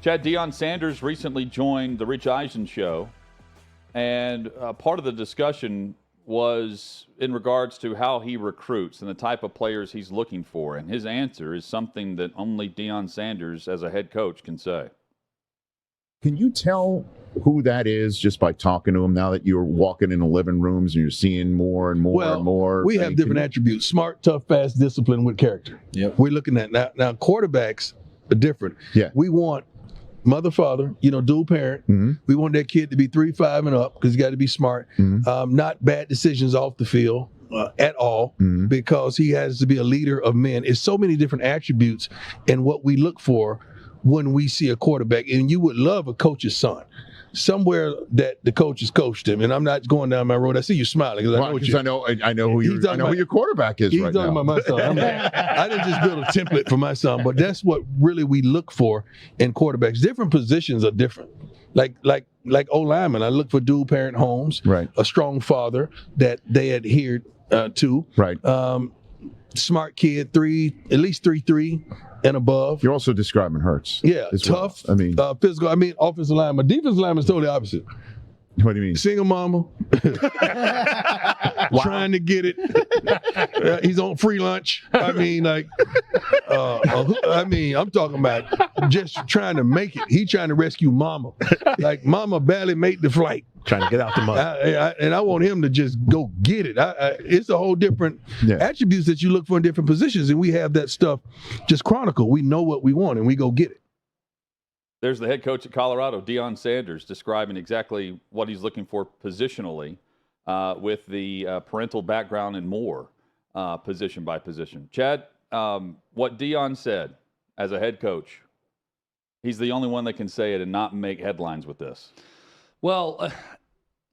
Chad, Deion Sanders recently joined the Rich Eisen Show, and part of the discussion was in regards to how he recruits and the type of players he's looking for. And his answer is something that only Deion Sanders as a head coach can say. Can you tell who that is just by talking to him now that you're walking in the living rooms and you're seeing more and more and more? We have different attributes: smart, tough, fast, disciplined with character. Yep. We're looking at now quarterbacks are different. Yeah. We want mother, father, dual parent. Mm-hmm. We want that kid to be 3, 5 and up because he's got to be smart. Mm-hmm. Not bad decisions off the field at all, Mm-hmm. because he has to be a leader of men. It's so many different attributes and what we look for when we see a quarterback. And you would love a coach's son. Somewhere that the coach has coached him, and I'm not going down my road. I see you smiling because I know who your quarterback is he's right talking now. about my son. I didn't just build a template for my son, but that's what really we look for in quarterbacks. Different positions are different. Like O linemen, I look for dual parent homes, right? A strong father that they adhered to, right? Smart kid, at least 3.3 and above. You're also describing Hurts. Yeah, tough. Well. I mean, physical. I mean, offensive lineman. Defensive lineman is totally opposite. What do you mean? Single mama, trying to get it. He's on free lunch. I mean, I'm talking about just trying to make it. He's trying to rescue mama. Like mama barely made the flight. Trying to get out the mud. And I want him to just go get it. It's a whole different attributes that you look for in different positions, and we have that stuff just chronicled. We know what we want, and we go get it. There's the head coach at Colorado, Deion Sanders, describing exactly what he's looking for positionally with the parental background and more, position by position. Chad, what Deion said as a head coach, he's the only one that can say it and not make headlines with this. Well,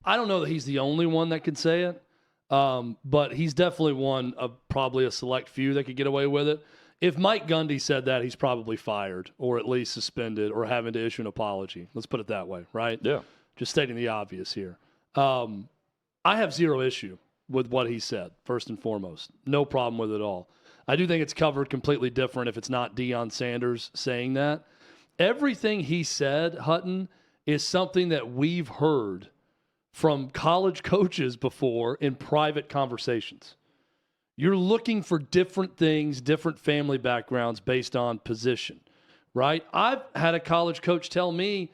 I don't know that he's the only one that could say it, but he's definitely one of probably a select few that could get away with it. If Mike Gundy said that, he's probably fired or at least suspended or having to issue an apology. Let's put it that way, right? Yeah. Just stating the obvious here. I have zero issue with what he said, first and foremost. No problem with it at all. I do think it's covered completely different if it's not Deion Sanders saying that. Everything he said, Hutton, is something that we've heard from college coaches before in private conversations. You're looking for different things, different family backgrounds based on position, right? I've had a college coach tell me,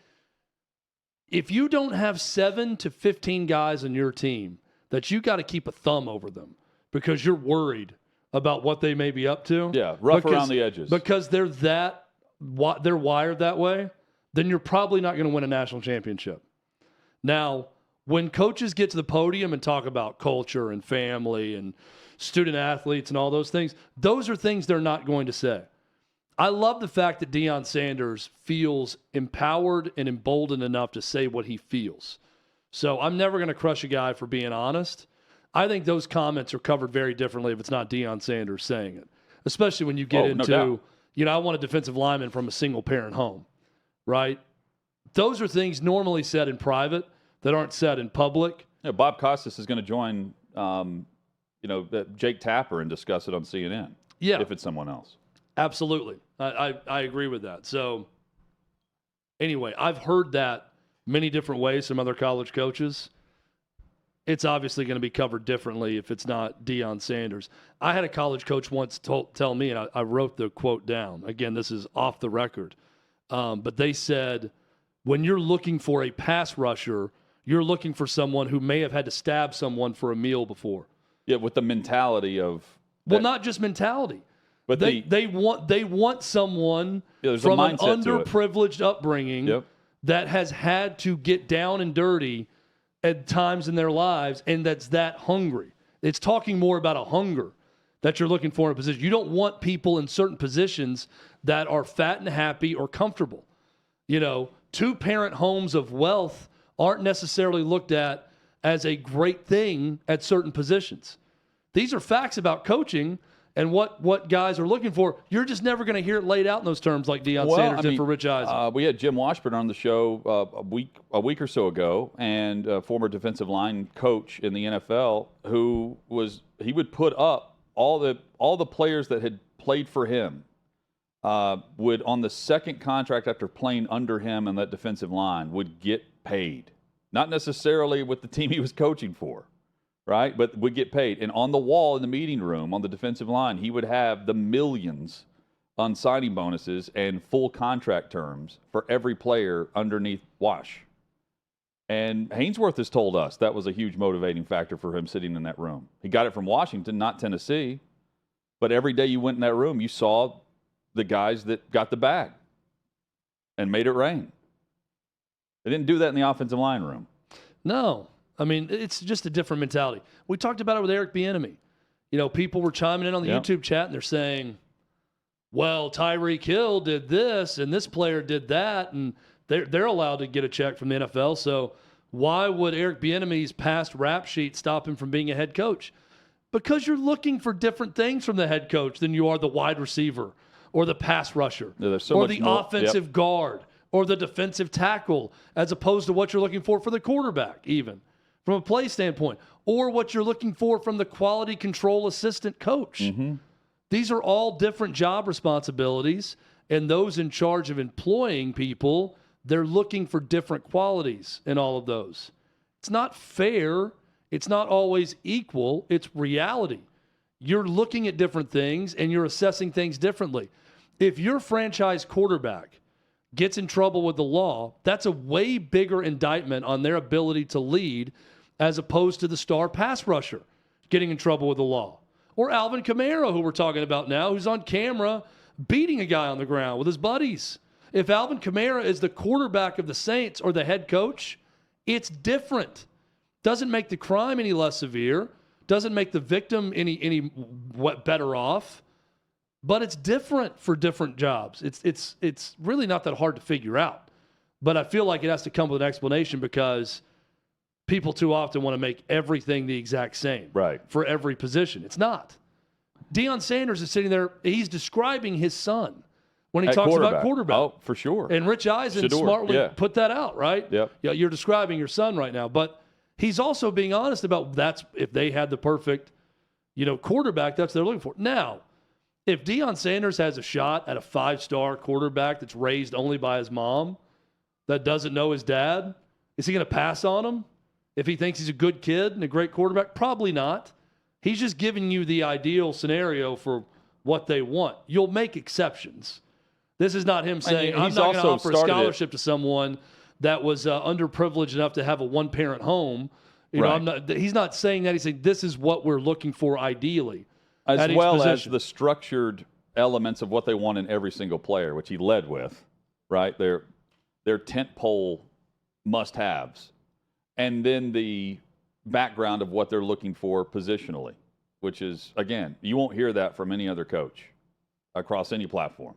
if you don't have 7 to 15 guys on your team, that you got to keep a thumb over them because you're worried about what they may be up to. Yeah, rough around the edges. Because they're wired that way, then you're probably not going to win a national championship. Now, when coaches get to the podium and talk about culture and family and student athletes and all those things are things they're not going to say. I love the fact that Deion Sanders feels empowered and emboldened enough to say what he feels. So I'm never going to crush a guy for being honest. I think those comments are covered very differently if it's not Deion Sanders saying it, especially when you get into, I want a defensive lineman from a single parent home, right? Those are things normally said in private that aren't said in public. Yeah, Bob Costas is going to join Jake Tapper and discuss it on CNN. Yeah. If it's someone else. Absolutely. I agree with that. So anyway, I've heard that many different ways from other college coaches. It's obviously going to be covered differently if it's not Deion Sanders. I had a college coach once tell me, and I wrote the quote down. Again, this is off the record. But they said, when you're looking for a pass rusher, you're looking for someone who may have had to stab someone for a meal before. Yeah, with the mentality of well, not just mentality, but they want someone from an underprivileged upbringing that has had to get down and dirty at times in their lives, and that's that hungry. It's talking more about a hunger that you're looking for in a position. You don't want people in certain positions that are fat and happy or comfortable. 2-parent homes of wealth aren't necessarily looked at as a great thing at certain positions. These are facts about coaching and what guys are looking for. You're just never going to hear it laid out in those terms like Deion Sanders did for Rich Eisen. We had Jim Washburn on the show a week or so ago, and a former defensive line coach in the NFL who would put up all the players that had played for him would, on the second contract after playing under him and that defensive line, would get paid. Not necessarily with the team he was coaching for, right? But would get paid. And on the wall in the meeting room on the defensive line, he would have the millions on signing bonuses and full contract terms for every player underneath Wash. And Hainsworth has told us that was a huge motivating factor for him sitting in that room. He got it from Washington, not Tennessee. But every day you went in that room, you saw the guys that got the bag and made it rain. They didn't do that in the offensive line room. No. I mean, it's just a different mentality. We talked about it with Eric Bieniemy. You know, people were chiming in on the YouTube chat, and they're saying, well, Tyreek Hill did this, and this player did that, and they're allowed to get a check from the NFL. So why would Eric Bieniemy's past rap sheet stop him from being a head coach? Because you're looking for different things from the head coach than you are the wide receiver or the pass rusher or the offensive guard or the defensive tackle, as opposed to what you're looking for the quarterback, even from a play standpoint, or what you're looking for from the quality control assistant coach. Mm-hmm. These are all different job responsibilities, and those in charge of employing people, they're looking for different qualities in all of those. It's not fair. It's not always equal. It's reality. You're looking at different things, and you're assessing things differently. If your franchise quarterback gets in trouble with the law, that's a way bigger indictment on their ability to lead, as opposed to the star pass rusher getting in trouble with the law. Or Alvin Kamara, who we're talking about now, who's on camera beating a guy on the ground with his buddies. If Alvin Kamara is the quarterback of the Saints or the head coach, it's different. Doesn't make the crime any less severe, doesn't make the victim any better off, but it's different for different jobs. It's really not that hard to figure out. But I feel like it has to come with an explanation, because people too often want to make everything the exact same for every position. It's not. Deion Sanders is sitting there. He's describing his son when he talks about quarterback. Oh, for sure. And Rich Eisen smartly put that out, right? Yep. Yeah, you're describing your son right now. But he's also being honest about if they had the perfect, quarterback, that's what they're looking for. Now, if Deion Sanders has a shot at a 5-star quarterback that's raised only by his mom, that doesn't know his dad, is he going to pass on him? If he thinks he's a good kid and a great quarterback? Probably not. He's just giving you the ideal scenario for what they want. You'll make exceptions. This is not him saying, I'm not going to offer a scholarship to someone that was underprivileged enough to have a one-parent home. He's not saying that. He's saying this is what we're looking for ideally. As well as the structured elements of what they want in every single player, which he led with, right? Their tentpole must-haves. And then the background of what they're looking for positionally, which is, again, you won't hear that from any other coach across any platform.